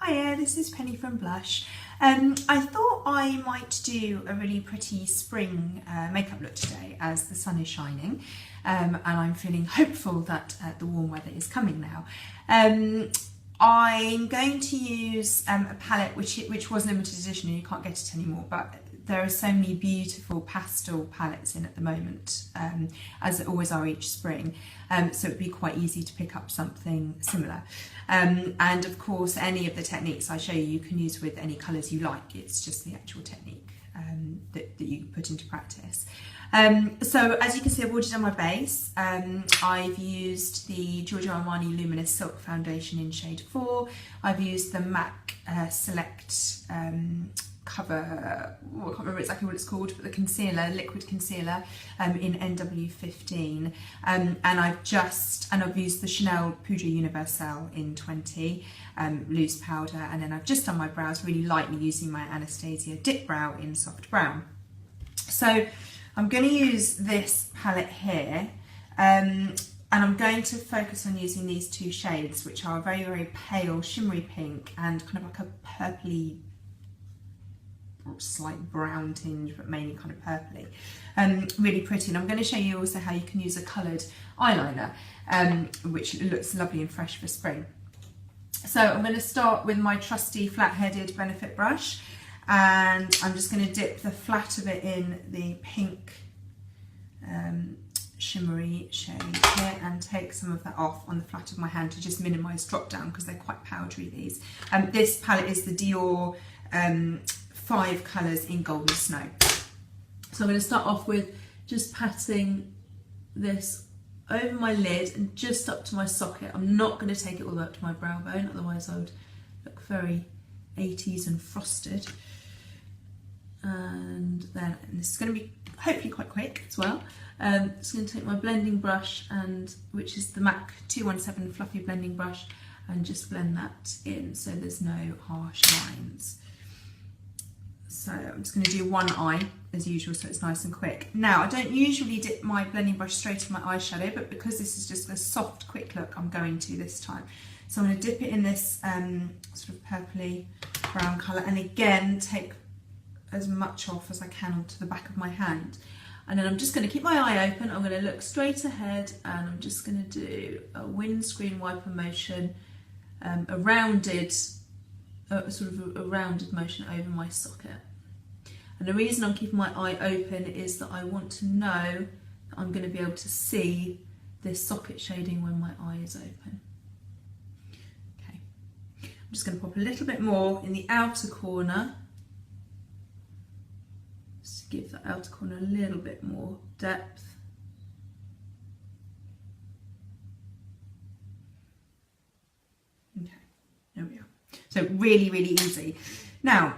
Hiya, this is Penny from Blush. I thought I might do a really pretty spring makeup look today as the sun is shining, and I'm feeling hopeful that the warm weather is coming now. I'm going to use a palette which was limited edition and you can't get it anymore, but there are so many beautiful pastel palettes in at the moment, as there always are each spring, so it'd be quite easy to pick up something similar. And of course, any of the techniques I show you, you can use with any colours you like. It's just the actual technique that you put into practice. So as you can see, I've already done my base. I've used the Giorgio Armani Luminous Silk Foundation in shade 4. I've used the MAC Select cover, I can't remember exactly what it's called, but the concealer, liquid concealer in NW15, and I've used the Chanel Poudre Universelle in 20 loose powder, and then I've just done my brows really lightly using my Anastasia Dip Brow in soft brown. So I'm going to use this palette here, and I'm going to focus on using these two shades, which are a very, very pale shimmery pink and kind of like a purpley, slight brown tinge, but mainly kind of purpley. Really pretty. And I'm going to show you also how you can use a coloured eyeliner, which looks lovely and fresh for spring. So I'm going to start with my trusty flat-headed Benefit brush, and I'm just going to dip the flat of it in the pink shimmery shade here and take some of that off on the flat of my hand to just minimise drop down because they're quite powdery, these. This palette is the Dior 5 colours in Golden Snow. So I'm going to start off with just patting this over my lid and just up to my socket. I'm not going to take it all the way up to my brow bone, otherwise I would look very 80s and frosted. And then, and this is going to be hopefully quite quick as well. Just going to take my blending brush, which is the MAC 217 Fluffy Blending Brush, and just blend that in so there's no harsh lines. So I'm just going to do one eye as usual so it's nice and quick. Now, I don't usually dip my blending brush straight in my eyeshadow, but because this is just a soft quick look, I'm going to this time. So I'm going to dip it in this sort of purpley brown colour, and again take as much off as I can onto the back of my hand. And then I'm just going to keep my eye open, I'm going to look straight ahead, and I'm just going to do a windscreen wiper motion, a rounded motion over my socket. And the reason I'm keeping my eye open is that I want to know that I'm going to be able to see this socket shading when my eye is open. Okay, I'm just going to pop a little bit more in the outer corner, just to give the outer corner a little bit more depth. Okay, there we are. So really, really easy. Now,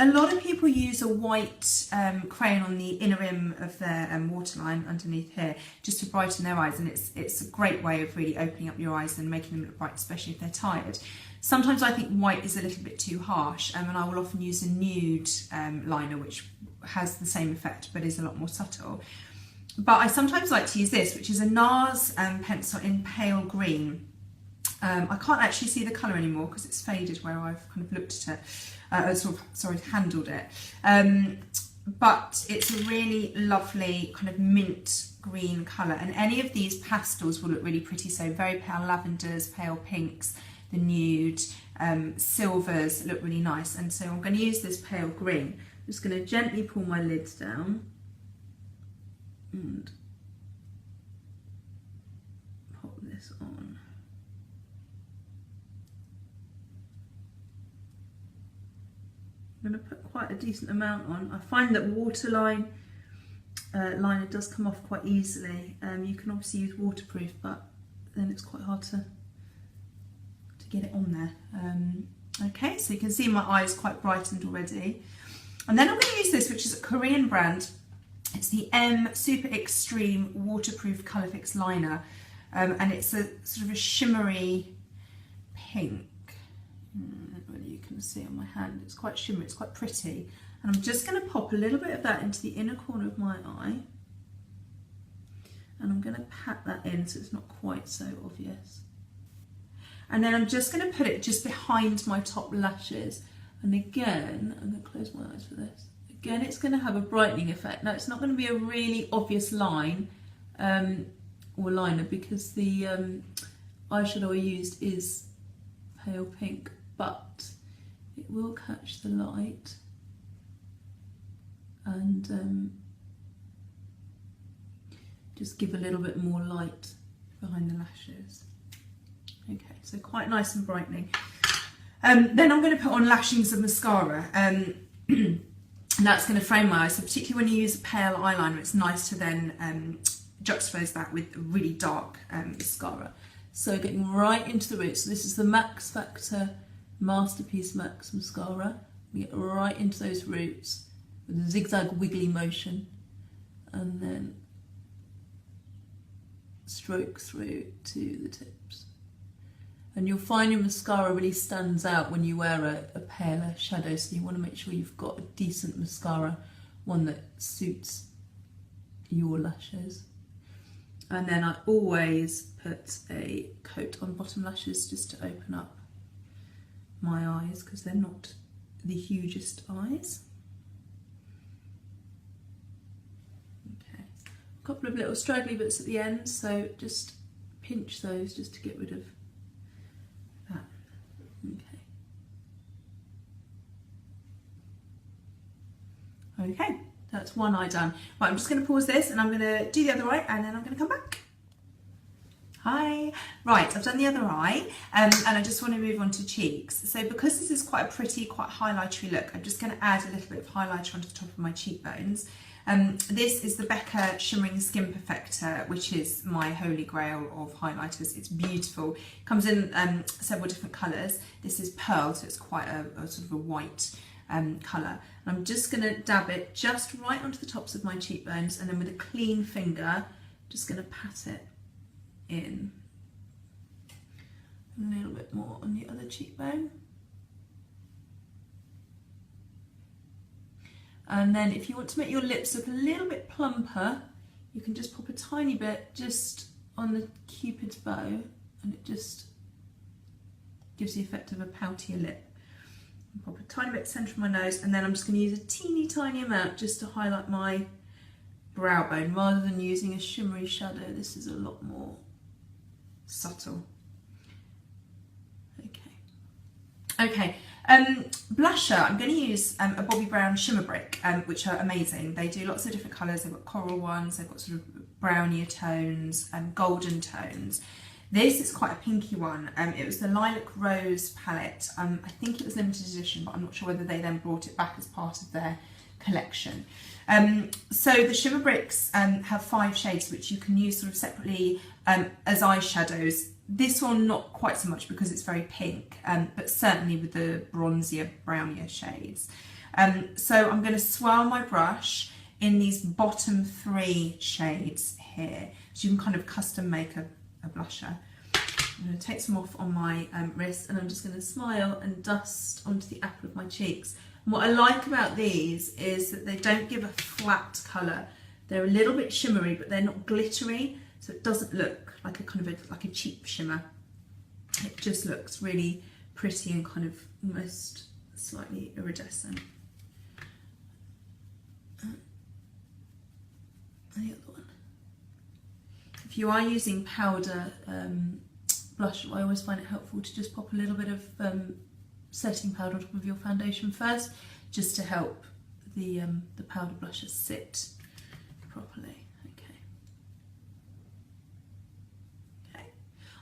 a lot of people use a white crayon on the inner rim of their waterline underneath here just to brighten their eyes, and it's a great way of really opening up your eyes and making them look bright, especially if they're tired. Sometimes I think white is a little bit too harsh, and I will often use a nude liner which has the same effect but is a lot more subtle. But I sometimes like to use this, which is a NARS pencil in pale green. I can't actually see the colour anymore because it's faded where I've kind of looked at it, handled it. But it's a really lovely kind of mint green colour, and any of these pastels will look really pretty. So very pale lavenders, pale pinks, the nude, silvers look really nice. And so I'm going to use this pale green. I'm just going to gently pull my lids down and pop this on. I'm going to put quite a decent amount on. I find that waterline liner does come off quite easily. You can obviously use waterproof, but then it's quite hard to get it on there. Okay, so you can see my eyes quite brightened already. And then I'm going to use this, which is a Korean brand. It's the M Super Extreme Waterproof Colour Fix Liner, and it's a sort of a shimmery pink. You can see on my hand, it's quite shimmery, it's quite pretty, and I'm just going to pop a little bit of that into the inner corner of my eye, and I'm going to pat that in so it's not quite so obvious. And then I'm just going to put it just behind my top lashes. And again, I'm going to close my eyes for this. Again, it's going to have a brightening effect. Now, it's not going to be a really obvious line or liner because the eyeshadow I used is pale pink, but it will catch the light and just give a little bit more light behind the lashes. Okay, so quite nice and brightening. Then I'm going to put on lashings of mascara, and that's going to frame my eyes. So particularly when you use a pale eyeliner, it's nice to then juxtapose that with a really dark mascara. So getting right into the roots. So this is the Max Factor Masterpiece Max Mascara. We get right into those roots with a zigzag wiggly motion, and then stroke through to the tips. And you'll find your mascara really stands out when you wear a paler shadow, so you want to make sure you've got a decent mascara, one that suits your lashes. And then I always put a coat on bottom lashes just to open up my eyes because they're not the hugest eyes. Okay, a couple of little straggly bits at the end, so just pinch those just to get rid of that. Okay, that's one eye done. Right, I'm just going to pause this and I'm going to do the other eye and then I'm going to come back. Hi. Right, I've done the other eye and I just want to move on to cheeks. So because this is quite a pretty, quite highlightery look, I'm just going to add a little bit of highlighter onto the top of my cheekbones. This is the Becca Shimmering Skin Perfector, which is my holy grail of highlighters. It's beautiful. It comes in several different colours. This is pearl, so it's quite a sort of a white colour. And I'm just going to dab it just right onto the tops of my cheekbones, and then with a clean finger, just going to pat it in. A little bit more on the other cheekbone. And then if you want to make your lips look a little bit plumper, you can just pop a tiny bit just on the Cupid's bow, and it just gives the effect of a poutier lip. Pop a tiny bit centre of my nose, and then I'm just going to use a teeny tiny amount just to highlight my brow bone rather than using a shimmery shadow. This is a lot more subtle. Okay, blusher, I'm going to use a Bobbi Brown Shimmer Brick, which are amazing. They do lots of different colours. They've got coral ones, they've got sort of brownier tones and golden tones. This is quite a pinky one. It was the Lilac Rose palette. I think it was limited edition, but I'm not sure whether they then brought it back as part of their collection. So the Shimmer Bricks have 5 shades which you can use sort of separately as eyeshadows. This one not quite so much because it's very pink, but certainly with the bronzier, brownier shades. So I'm going to swirl my brush in these bottom 3 shades here. So you can kind of custom make a blusher. I'm going to take some off on my wrist, and I'm just going to smile and dust onto the apple of my cheeks. And what I like about these is that they don't give a flat colour. They're a little bit shimmery, but they're not glittery, so it doesn't look like a kind of like a cheap shimmer. It just looks really pretty and kind of almost slightly iridescent. And the other one. If you are using powder blush, I always find it helpful to just pop a little bit of setting powder on top of your foundation first, just to help the powder blusher sit properly. Okay.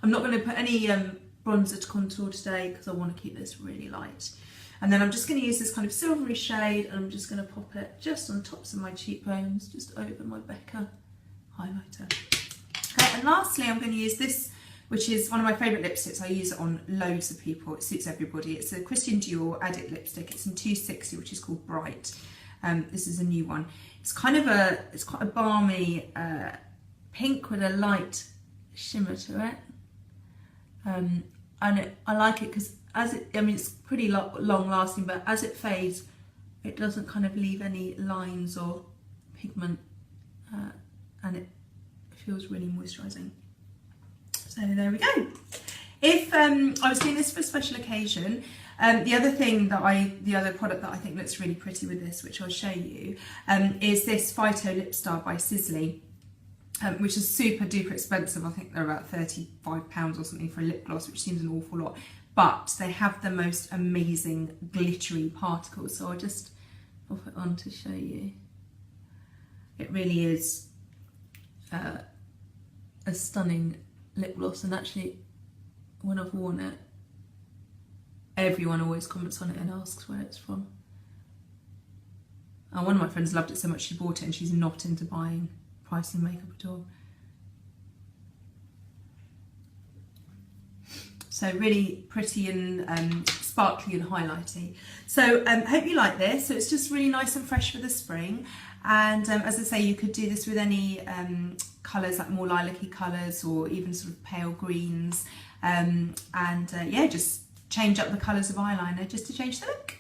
I'm not going to put any bronzer to contour today because I want to keep this really light. And then I'm just going to use this kind of silvery shade, and I'm just going to pop it just on the tops of my cheekbones, just over my Becca highlighter. Okay, and lastly I'm going to use this, which is one of my favourite lipsticks. I use it on loads of people. It suits everybody. It's a Christian Dior Addict lipstick. It's in 260, which is called Bright. This is a new one. It's kind of it's quite a balmy pink with a light shimmer to it. And I like it because it's pretty long lasting, but as it fades, it doesn't kind of leave any lines or pigment, and it feels really moisturising. So there we go. If I was doing this for a special occasion, the other product that I think looks really pretty with this, which I'll show you, is this Phyto Lip Star by Sisley, which is super duper expensive. I think they're about £35 or something for a lip gloss, which seems an awful lot. But they have the most amazing glittery particles. So I'll just pop it on to show you. It really is a stunning lip gloss, and actually when I've worn it, everyone always comments on it and asks where it's from. And one of my friends loved it so much she bought it, and she's not into buying pricey makeup at all. So really pretty and sparkly and highlighty. So hope you like this. So it's just really nice and fresh for the spring. And as I say, you could do this with any colours, like more lilac-y colours, or even sort of pale greens. Yeah, just change up the colours of eyeliner just to change the look.